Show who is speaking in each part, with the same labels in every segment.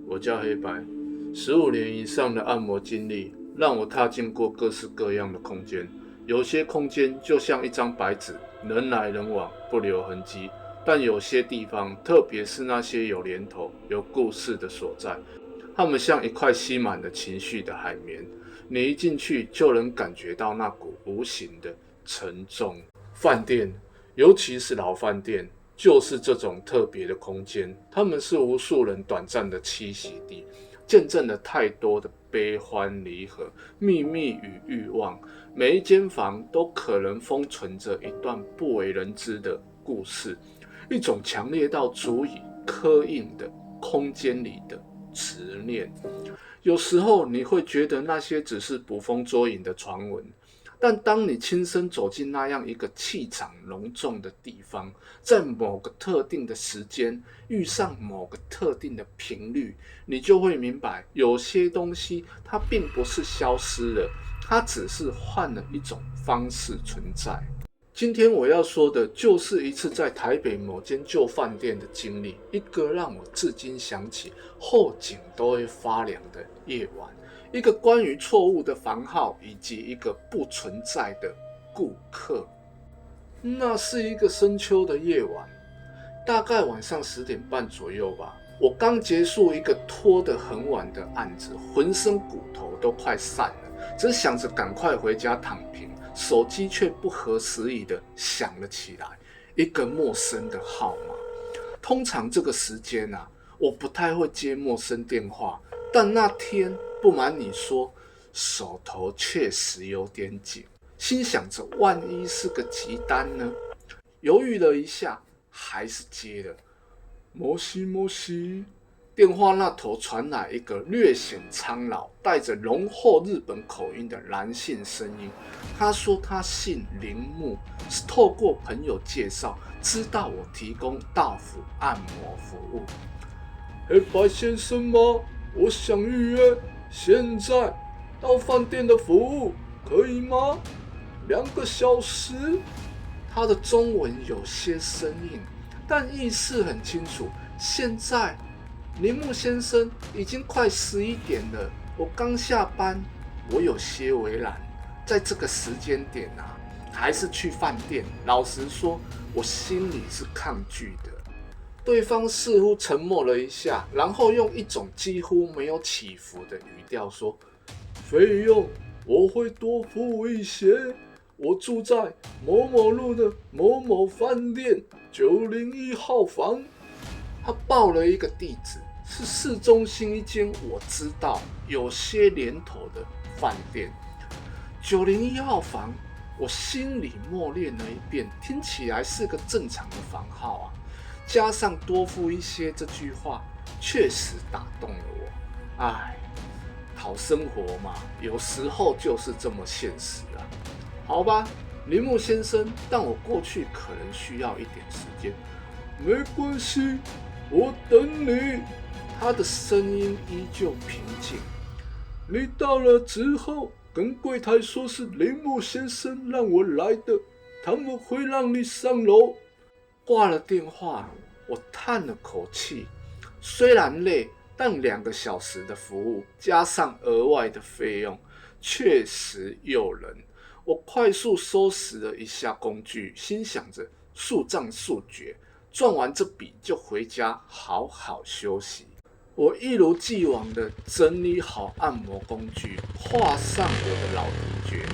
Speaker 1: 我叫黑白，15年以上的按摩经历让我踏进过各式各样的空间。有些空间就像一张白纸，人来人往，不留痕迹；但有些地方，特别是那些有年头、有故事的所在，它们像一块吸满了情绪的海绵，你一进去就能感觉到那股无形的沉重。饭店，尤其是老饭店，就是这种特别的空间，它们是无数人短暂的栖息地，见证了太多的悲欢离合、秘密与欲望。每一间房都可能封存着一段不为人知的故事，一种强烈到足以刻印的空间里的执念。有时候你会觉得那些只是捕风捉影的传闻，但当你亲身走进那样一个气场隆重的地方，在某个特定的时间遇上某个特定的频率，你就会明白，有些东西它并不是消失了，它只是换了一种方式存在。今天我要说的就是一次在台北某间旧饭店的经历，一个让我至今想起后颈都会发凉的夜晚，一个关于错误的房号以及一个不存在的顾客。那是一个深秋的夜晚，大概晚上10点半左右吧。我刚结束一个拖得很晚的案子，浑身骨头都快散了，只想着赶快回家躺平，手机却不合时宜的响了起来，一个陌生的号码。通常这个时间啊，我不太会接陌生电话，但那天不瞒你说，手头确实有点紧，心想着万一是个急单呢？犹豫了一下，还是接了。摩西摩西，电话那头传来一个略显苍老、带着浓厚日本口音的男性声音。他说他姓铃木，是透过朋友介绍知道我提供到府按摩服务。黑白先生吗？我想预约，现在到饭店的服务可以吗？2个小时。他的中文有些生硬，但意思很清楚。现在铃木先生已经快11点了，我刚下班，我有些为难，在这个时间点啊，还是去饭店。老实说，我心里是抗拒的。对方似乎沉默了一下，然后用一种几乎没有起伏的语调说：“费用我会多付一些，我住在某某路的某某饭店901号房。”他报了一个地址，是市中心一间我知道有些年头的饭店。901号房，我心里默念了一遍，听起来是个正常的房号啊。加上多付一些这句话，确实打动了我。唉，讨生活嘛，有时候就是这么现实啊。好吧，铃木先生，但我过去可能需要一点时间。没关系，我等你。他的声音依旧平静。你到了之后，跟柜台说是铃木先生让我来的，他们会让你上楼。挂了电话，我叹了口气，虽然累，但2个小时的服务加上额外的费用，确实诱人。我快速收拾了一下工具，心想着速战速决，赚完这笔就回家好好休息。我一如既往的整理好按摩工具，画上我的老敌诀。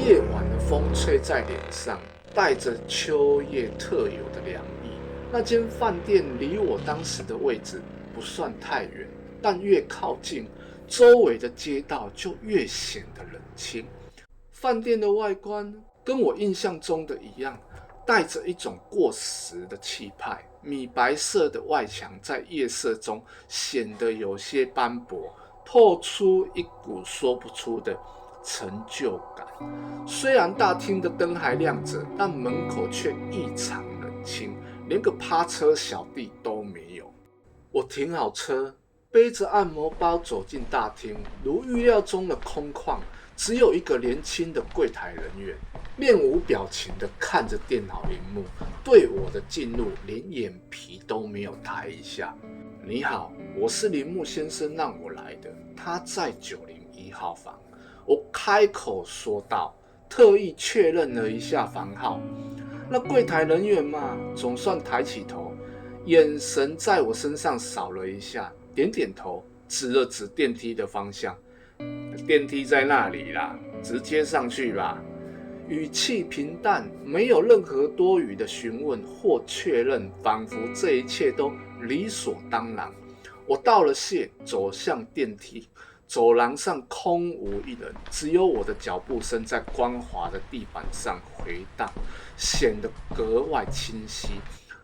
Speaker 1: 夜晚的风吹在脸上，带着秋夜特有的凉意。那间饭店离我当时的位置不算太远，但越靠近，周围的街道就越显得冷清。饭店的外观跟我印象中的一样，带着一种过时的气派。米白色的外墙在夜色中显得有些斑驳，透出一股说不出的成就感。虽然大厅的灯还亮着，但门口却异常冷清，连个趴车小弟都没有。我停好车，背着按摩包走进大厅，如预料中的空旷，只有一个年轻的柜台人员，面无表情地看着电脑荧幕，对我的进入连眼皮都没有抬一下。你好，我是铃木先生让我来的，他在901号房。我开口说道，特意确认了一下房号。那柜台人员嘛，总算抬起头，眼神在我身上扫了一下，点点头，指了指电梯的方向。电梯在那里啦，直接上去吧。语气平淡，没有任何多余的询问或确认，仿佛这一切都理所当然。我道了谢，走向电梯。走廊上空无一人，只有我的脚步声在光滑的地板上回荡，显得格外清晰。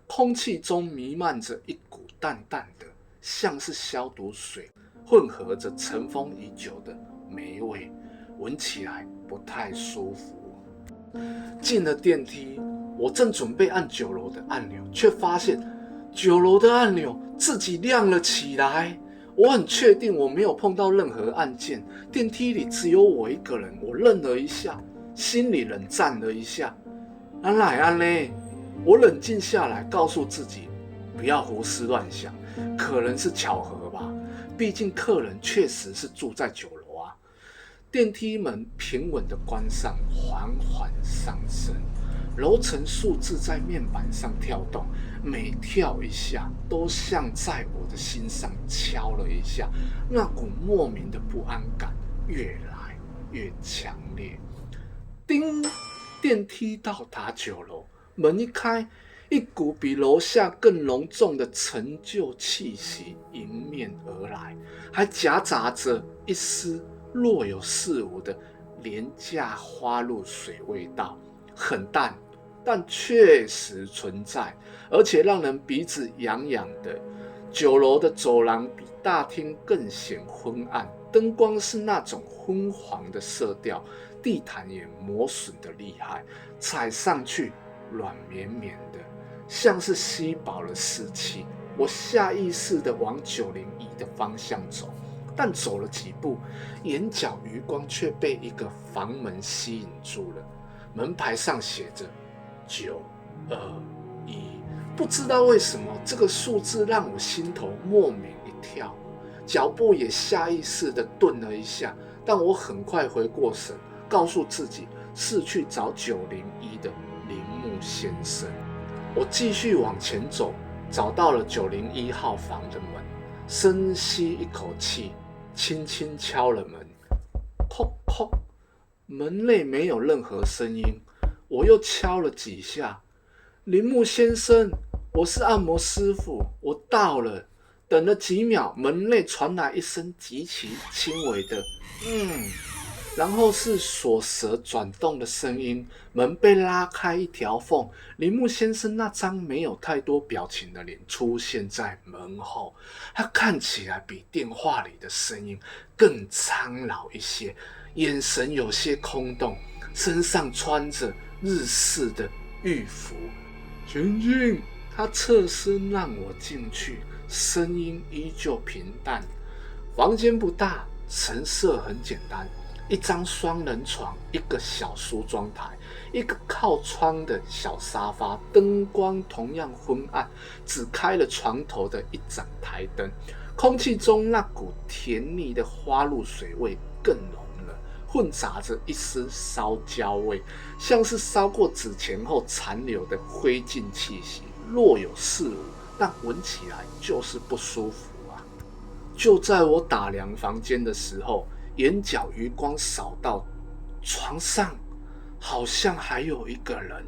Speaker 1: 空气中弥漫着一股淡淡的，像是消毒水混合着尘封已久的霉味，闻起来不太舒服。进了电梯，我正准备按9楼的按钮，却发现9楼的按钮自己亮了起来。我很确定我没有碰到任何按键，电梯里只有我一个人。我愣了一下，心里冷战了一下。安来安嘞？我冷静下来，告诉自己不要胡思乱想，可能是巧合吧。毕竟客人确实是住在9楼啊。电梯门平稳地关上，缓缓上升。楼层数字在面板上跳动，每跳一下都像在我的心上敲了一下，那股莫名的不安感越来越强烈。叮，电梯到达9楼，门一开，一股比楼下更浓重的陈旧气息迎面而来，还夹杂着一丝若有似无的廉价花露水味道，很淡，但确实存在，而且让人鼻子痒痒的。9楼的走廊比大厅更显昏暗，灯光是那种昏黄的色调，地毯也磨损的厉害，踩上去软绵绵的，像是吸饱了湿气。我下意识地往901的方向走，但走了几步，眼角余光却被一个房门吸引住了。门牌上写着921，不知道为什么这个数字让我心头莫名一跳，脚步也下意识地顿了一下，但我很快回过神，告诉自己是去找901的铃木先生。我继续往前走，找到了901号房的门，深吸一口气，轻轻敲了门，叩叩，门内没有任何声音。我又敲了几下，铃木先生，我是按摩师傅，我到了。等了几秒，门内传来一声极其轻微的然后是锁舌转动的声音，门被拉开一条缝，铃木先生那张没有太多表情的脸出现在门后，他看起来比电话里的声音更苍老一些，眼神有些空洞，身上穿着日式的浴服。请进，他侧身让我进去，声音依旧平淡。房间不大，陈设很简单，一张双人床，一个小梳妆台，一个靠窗的小沙发，灯光同样昏暗，只开了床头的一盏台灯。空气中那股甜腻的花露水味更浓了，混杂着一丝烧焦味，像是烧过纸钱后残留的灰烬气息，若有似无，但闻起来就是不舒服啊。就在我打量房间的时候，眼角余光扫到床上，好像还有一个人，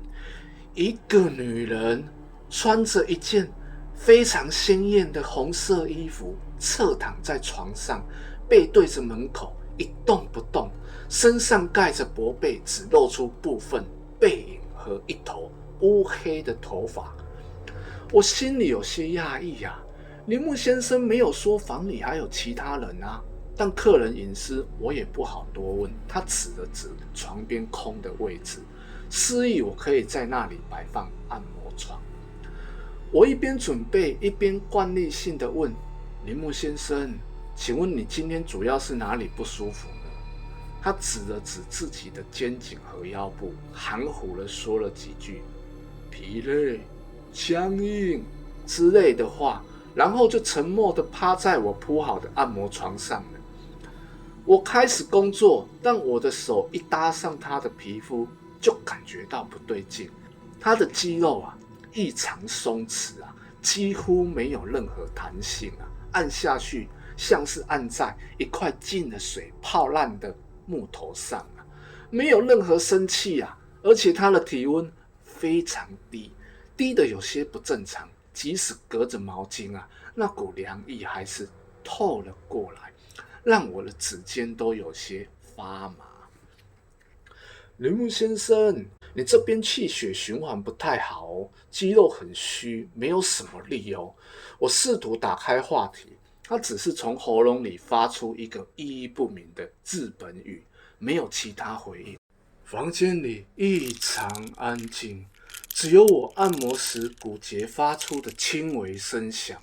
Speaker 1: 一个女人，穿着一件非常鲜艳的红色衣服，侧躺在床上，背对着门口，一动不动，身上盖着薄被，只露出部分背影和一头乌黑的头发。我心里有些讶异啊，铃木先生没有说房里还有其他人啊，但客人隐私我也不好多问。他指了指床边空的位置，示意我可以在那里摆放按摩床。我一边准备，一边惯例性的问铃木先生，请问你今天主要是哪里不舒服呢？他指了指自己的肩颈和腰部，含糊地说了几句疲累、僵硬之类的话，然后就沉默地趴在我铺好的按摩床上了。我开始工作，但我的手一搭上他的皮肤，就感觉到不对劲。他的肌肉异常松弛几乎没有任何弹性按下去像是按在一块进了水泡烂的木头上没有任何生气而且他的体温非常低，低的有些不正常，即使隔着毛巾那股凉意还是透了过来，让我的指尖都有些发麻。铃木先生，你这边气血循环不太好肌肉很虚，没有什么力我试图打开话题，他只是从喉咙里发出一个意义不明的日本语，没有其他回应。房间里异常安静，只有我按摩时骨节发出的轻微声响，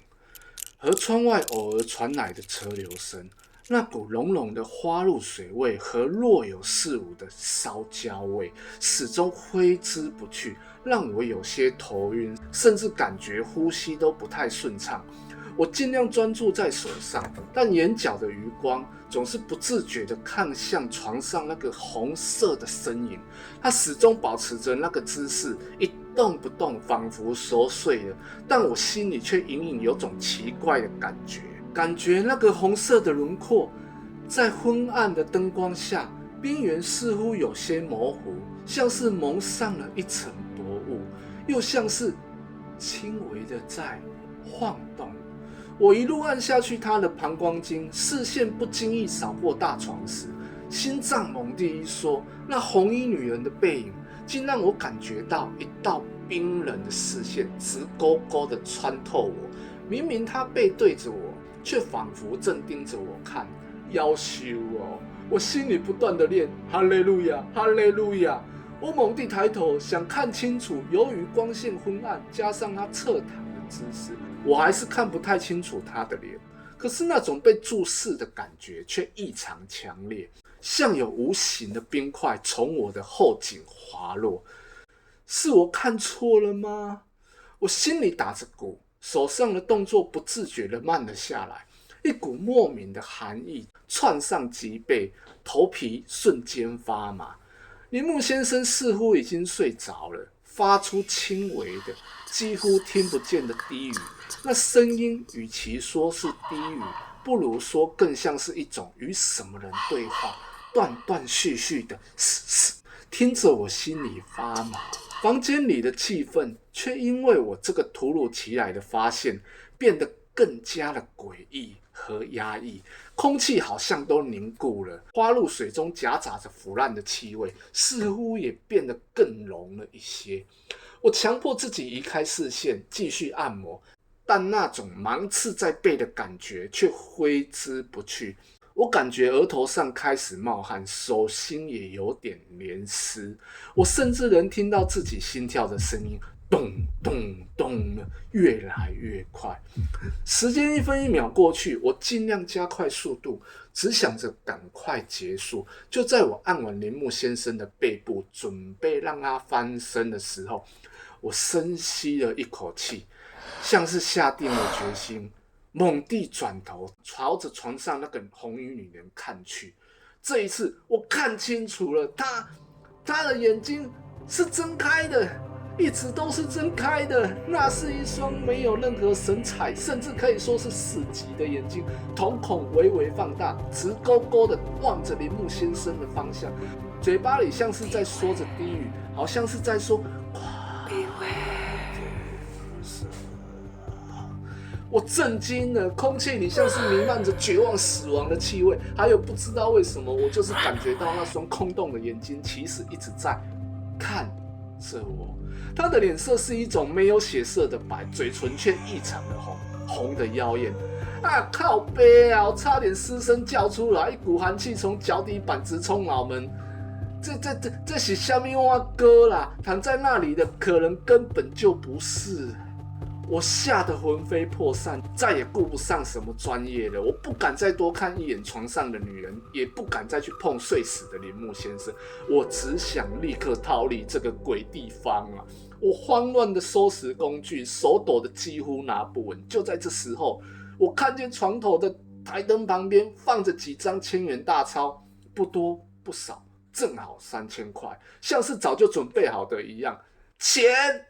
Speaker 1: 和窗外偶尔传来的车流声。那股浓浓的花露水味和若有似无的烧焦味始终挥之不去，让我有些头晕，甚至感觉呼吸都不太顺畅。我尽量专注在手上，但眼角的余光总是不自觉地看向床上那个红色的身影，他始终保持着那个姿势，一动不动，仿佛熟睡了，但我心里却隐隐有种奇怪的感觉那个红色的轮廓在昏暗的灯光下，边缘似乎有些模糊，像是蒙上了一层薄雾，又像是轻微的在晃动。我一路按下去他的膀胱经，视线不经意扫过大床时，心脏猛地一缩，那红衣女人的背影竟让我感觉到一道冰冷的视线直勾勾地穿透我。明明她背对着我，却仿佛正盯着我看。夭寿我心里不断地念哈利路亚，哈利路亚。我猛地抬头想看清楚，由于光线昏暗，加上他侧躺的姿势，我还是看不太清楚他的脸。可是那种被注视的感觉却异常强烈，像有无形的冰块从我的后颈滑落。是我看错了吗？我心里打着鼓，手上的动作不自觉地慢了下来，一股莫名的寒意窜上脊背，头皮瞬间发麻。铃木先生似乎已经睡着了，发出轻微的几乎听不见的低语，那声音与其说是低语，不如说更像是一种与什么人对话，断断续续的嘶嘶，听着我心里发麻。房间里的气氛却因为我这个突如其来的发现变得更加的诡异和压抑，空气好像都凝固了，花露水中夹杂着腐烂的气味似乎也变得更浓了一些。我强迫自己移开视线继续按摩，但那种芒刺在背的感觉却挥之不去。我感觉额头上开始冒汗，手心也有点黏湿，我甚至能听到自己心跳的声音，咚咚咚的越来越快。时间一分一秒过去，我尽量加快速度，只想着赶快结束。就在我按完铃木先生的背部，准备让他翻身的时候，我深吸了一口气，像是下定了决心，猛地转头朝着床上那个红衣女人看去。这一次我看清楚了，她的眼睛是睁开的，一直都是睁开的，那是一双没有任何神采，甚至可以说是死寂的眼睛，瞳孔微微放大，直勾勾的望着铃木先生的方向，嘴巴里像是在说着低语，好像是在说我震惊了，空气里像是弥漫着绝望死亡的气味，还有不知道为什么，我就是感觉到那双空洞的眼睛其实一直在看着我。他的脸色是一种没有血色的白，嘴唇却异常的红，红的妖艳。靠北啊！我差点失声叫出来，一股寒气从脚底板直冲脑门。这是什么蛙哥啦？躺在那里的可能根本就不是。我吓得魂飞魄散，再也顾不上什么专业了。我不敢再多看一眼床上的女人，也不敢再去碰睡死的铃木先生。我只想立刻逃离这个鬼地方啊！我慌乱的收拾工具，手抖的几乎拿不稳。就在这时候，我看见床头的台灯旁边放着几张1000元大钞，不多不少，正好3000块，像是早就准备好的一样。钱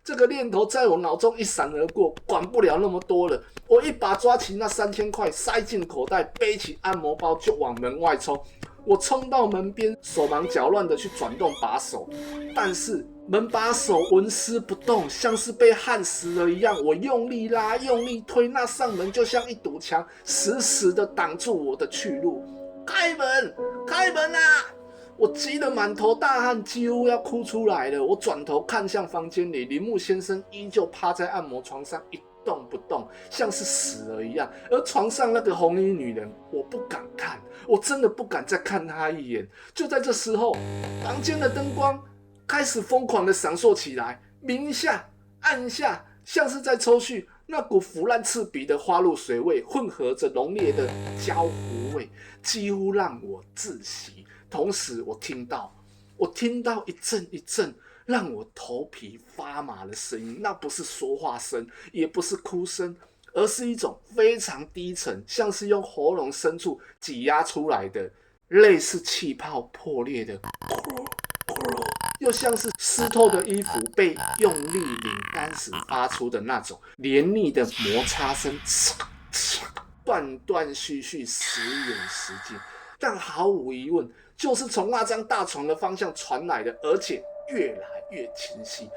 Speaker 1: 这个念头在我脑中一闪而过，管不了那么多了。我一把抓起那3000块，塞进口袋，背起按摩包就往门外冲。我冲到门边，手忙脚乱的去转动把手，但是门把手纹丝不动，像是被焊死了一样。我用力拉，用力推，那扇门就像一堵墙，死死的挡住我的去路。开门，开门啊！我急得满头大汗，几乎要哭出来了。我转头看向房间里，铃木先生依旧趴在按摩床上一动不动，像是死了一样。而床上那个红衣女人，我不敢看，我真的不敢再看她一眼。就在这时候，房间的灯光开始疯狂的闪烁起来，明一下，暗一下，像是在抽蓄。那股腐烂刺鼻的花露水味，混合着浓烈的焦糊味，几乎让我窒息。同时我听到一阵一阵让我头皮发麻的声音，那不是说话声，也不是哭声，而是一种非常低沉，像是用喉咙深处挤压出来的，类似气泡破裂的又像是湿透的衣服被用力拧干时发出的那种黏腻的摩擦声，断断续续，时远时近。但毫无疑问，就是从那张大床的方向传来的，而且越来越清晰。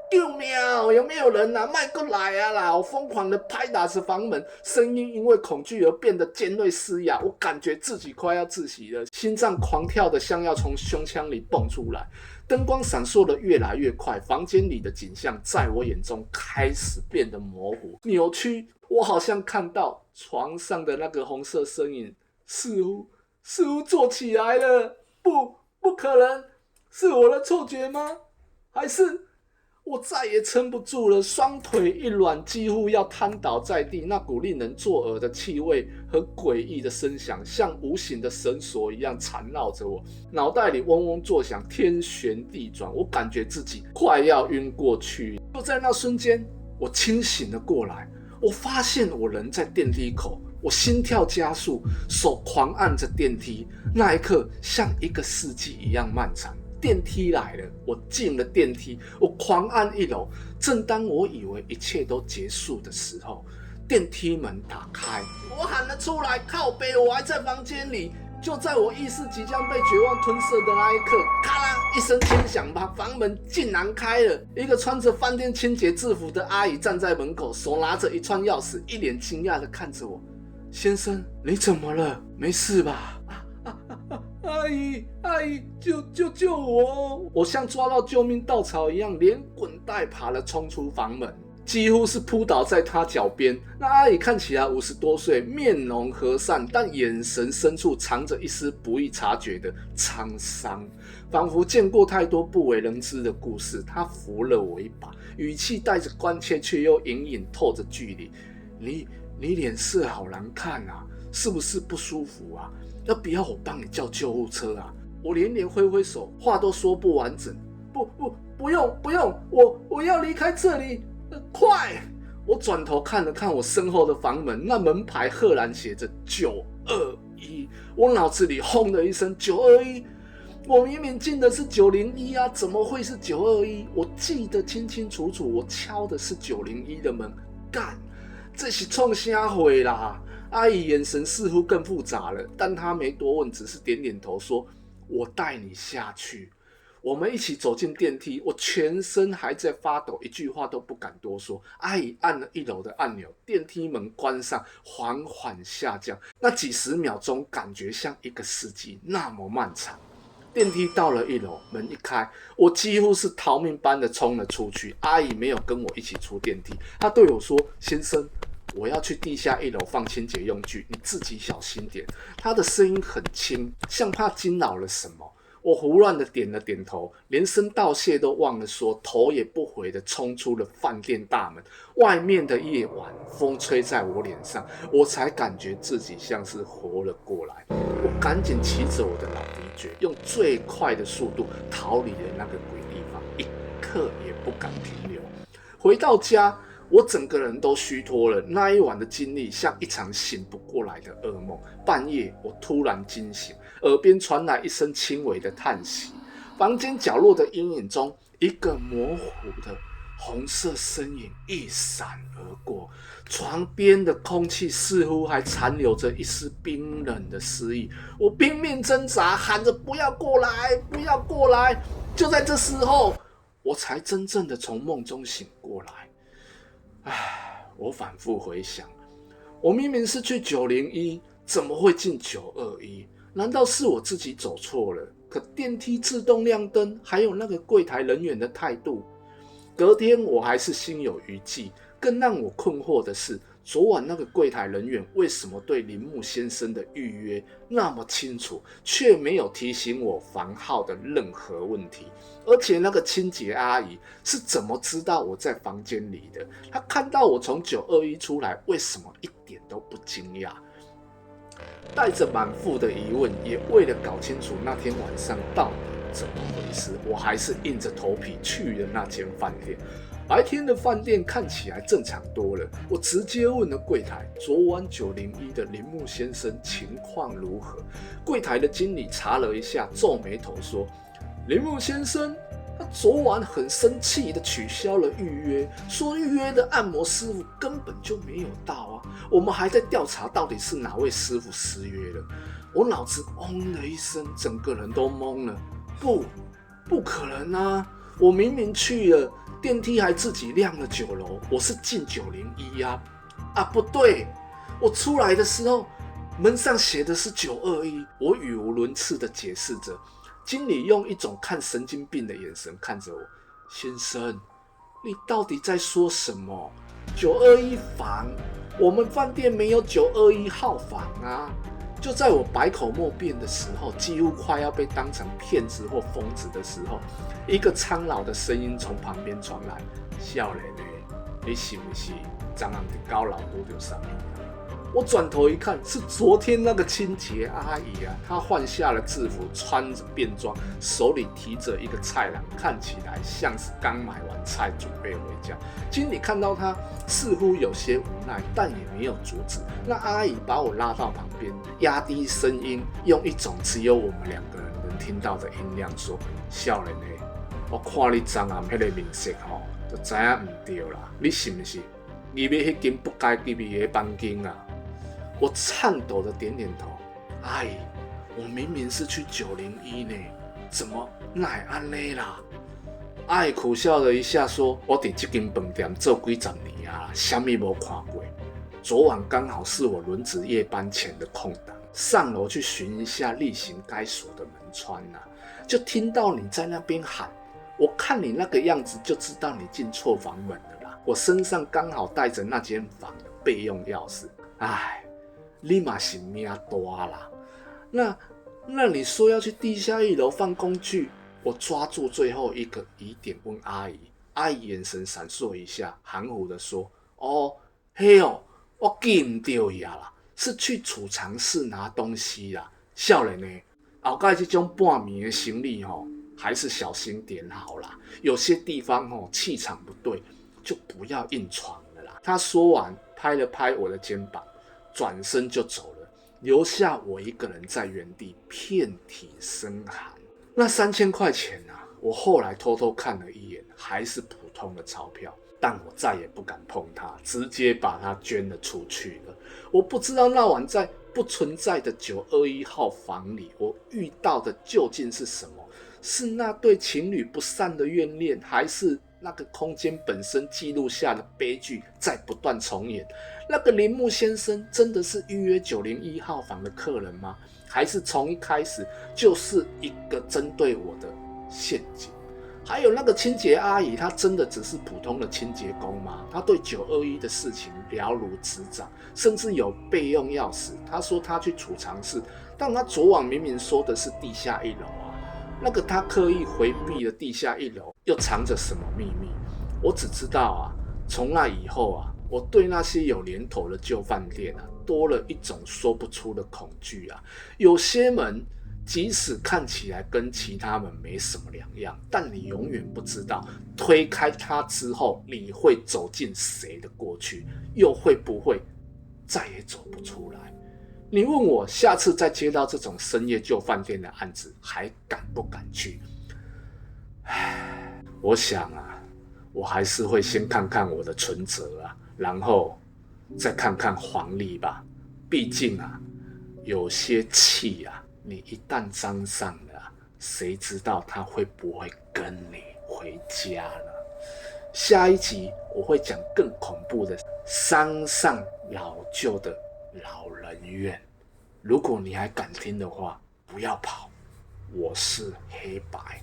Speaker 1: 救命！有没有人啊？迈过来啊啦！我疯狂的拍打着房门，声音因为恐惧而变得尖锐嘶哑。我感觉自己快要窒息了，心脏狂跳的像要从胸腔里蹦出来。灯光闪烁的越来越快，房间里的景象在我眼中开始变得模糊、扭曲。我好像看到床上的那个红色身影，似乎坐起来了。不可能，是我的错觉吗？还是我再也撑不住了，双腿一软，几乎要瘫倒在地。那股令人作呕的气味和诡异的声响，像无形的绳索一样缠绕着我，脑袋里嗡嗡作响，天旋地转。我感觉自己快要晕过去。就在那瞬间，我清醒了过来。我发现我人在电梯口，我心跳加速，手狂按着电梯。那一刻像一个世纪一样漫长。电梯来了，我进了电梯，我狂按1楼。正当我以为一切都结束的时候，电梯门打开，我喊了出来，靠北，我还在房间里。就在我意识即将被绝望吞噬的那一刻，咔啷一声轻响，把房门竟然开了。一个穿着饭店清洁制服的阿姨站在门口，手拿着一串钥匙，一脸惊讶地看着我。先生，你怎么了？没事吧？阿姨，救我！我像抓到救命稻草一样，连滚带爬地冲出房门，几乎是扑倒在她脚边。那阿姨看起来50多岁，面容和善，但眼神深处藏着一丝不易察觉的沧桑，仿佛见过太多不为人知的故事。她扶了我一把，语气带着关切，却又隐隐透着距离。你脸色好难看啊，是不是不舒服啊？要不要我帮你叫救护车啊？我连连挥挥手，话都说不完整。不用，我要离开这里，快！我转头看了看我身后的房门，那门牌赫然写着921。我脑子里轰的一声，921！我明明进的是901啊，怎么会是921？我记得清清楚楚，我敲的是901的门，干！这是创啥货啦？阿姨眼神似乎更复杂了，但她没多问，只是点点头说：“我带你下去。”我们一起走进电梯，我全身还在发抖，一句话都不敢多说。阿姨按了1楼的按钮，电梯门关上，缓缓下降。那几十秒钟感觉像一个世纪，那么漫长。电梯到了1楼，门一开，我几乎是逃命般的冲了出去。阿姨没有跟我一起出电梯，她对我说：“先生，我要去地下1楼放清洁用具，你自己小心点。”她的声音很轻，像怕惊扰了什么。我胡乱的点了点头，连声道谢都忘了说，头也不回的冲出了饭店大门。外面的夜晚，风吹在我脸上，我才感觉自己像是活了过来。我赶紧骑着我的老迪爵，用最快的速度逃离了那个鬼地方，一刻也不敢停留。回到家，我整个人都虚脱了。那一晚的经历像一场醒不过来的噩梦。半夜，我突然惊醒，耳边传来一声轻微的叹息。房间角落的阴影中，一个模糊的红色身影一闪而过。床边的空气似乎还残留着一丝冰冷的诗意。我拼命挣扎，喊着不要过来，不要过来。就在这时候，我才真正的从梦中醒过来。我反复回想，我明明是去901，怎么会进921？难道是我自己走错了？可电梯自动亮灯，还有那个柜台人员的态度，隔天我还是心有余悸。更让我困惑的是，昨晚那个柜台人员为什么对铃木先生的预约那么清楚，却没有提醒我房号的任何问题？而且那个清洁阿姨是怎么知道我在房间里的？她看到我从921出来，为什么一点都不惊讶？带着满腹的疑问，也为了搞清楚那天晚上到底怎么回事，我还是硬着头皮去了那间饭店。白天的饭店看起来正常多了，我直接问了柜台，昨晚901的铃木先生情况如何？柜台的经理查了一下，皱眉头说，铃木先生他昨晚很生气的取消了预约，说预约的按摩师傅根本就没有到啊！我们还在调查到底是哪位师傅失约了。我脑子嗡了一声，整个人都懵了。不可能啊！我明明去了，电梯还自己亮了9楼，我是进901啊！不对，我出来的时候门上写的是921，我语无伦次的解释着。经理用一种看神经病的眼神看着我，先生，你到底在说什么？921房，我们饭店没有921号房啊！就在我百口莫辩的时候，几乎快要被当成骗子或疯子的时候，一个苍老的声音从旁边传来：少年的，你是不是昨晚在高楼遇到什么？我转头一看，是昨天那个清洁阿姨啊，她换下了制服，穿着便装，手里提着一个菜篮，看起来像是刚买完菜准备回家。经理看到她，似乎有些无奈，但也没有阻止。那阿姨把我拉到旁边，压低声音，用一种只有我们2个人能听到的音量说：“少年的，我看你昨暗那个面色吼，就知影唔对啦。你是不是入去那间不该入去的房间啊？”我颤抖的点点头，阿姨，我明明是去901呢，怎么哪会安尼啦？阿姨苦笑了一下说，我在这间饭店做几十年啊，什么没看过。昨晚刚好是我轮值夜班前的空档，上楼去寻一下例行该锁的门窗啊，就听到你在那边喊，我看你那个样子就知道你进错房门了啦。我身上刚好带着那间房的备用钥匙，你嘛是命大啦！那你说要去地下1楼放工具，我抓住最后一个疑点问阿姨，阿姨眼神闪烁一下，含糊的说：“嘿哦，我记唔到呀啦，是去储藏室拿东西啦。少年呢，后盖这种半暝的行李还是小心点好啦。有些地方气场不对，就不要硬闯了啦。”他说完，拍了拍我的肩膀。转身就走了，留下我一个人在原地，遍体生寒。那3000块钱啊，我后来偷偷看了一眼，还是普通的钞票，但我再也不敢碰它，直接把它捐了出去了。我不知道那晚在不存在的921号房里，我遇到的究竟是什么？是那对情侣不散的怨恋，还是那个空间本身记录下的悲剧在不断重演？那个铃木先生真的是预约901号房的客人吗？还是从一开始就是一个针对我的陷阱？还有那个清洁阿姨，她真的只是普通的清洁工吗？她对921的事情了如指掌，甚至有备用钥匙。她说她去储藏室，但她昨晚明明说的是地下1楼啊。那个他刻意回避的地下1楼又藏着什么秘密？我只知道啊，从那以后啊，我对那些有年头的旧饭店啊，多了一种说不出的恐惧啊。有些门即使看起来跟其他门没什么两样，但你永远不知道推开它之后，你会走进谁的过去，又会不会再也走不出来。你问我下次再接到这种深夜旧饭店的案子，还敢不敢去？我想啊，我还是会先看看我的存折啊，然后再看看黄历吧。毕竟啊，有些气啊，你一旦沾上了啊，谁知道他会不会跟你回家呢？下一集我会讲更恐怖的山上老旧的老人院。如果你还敢听的话，不要跑。我是黑白。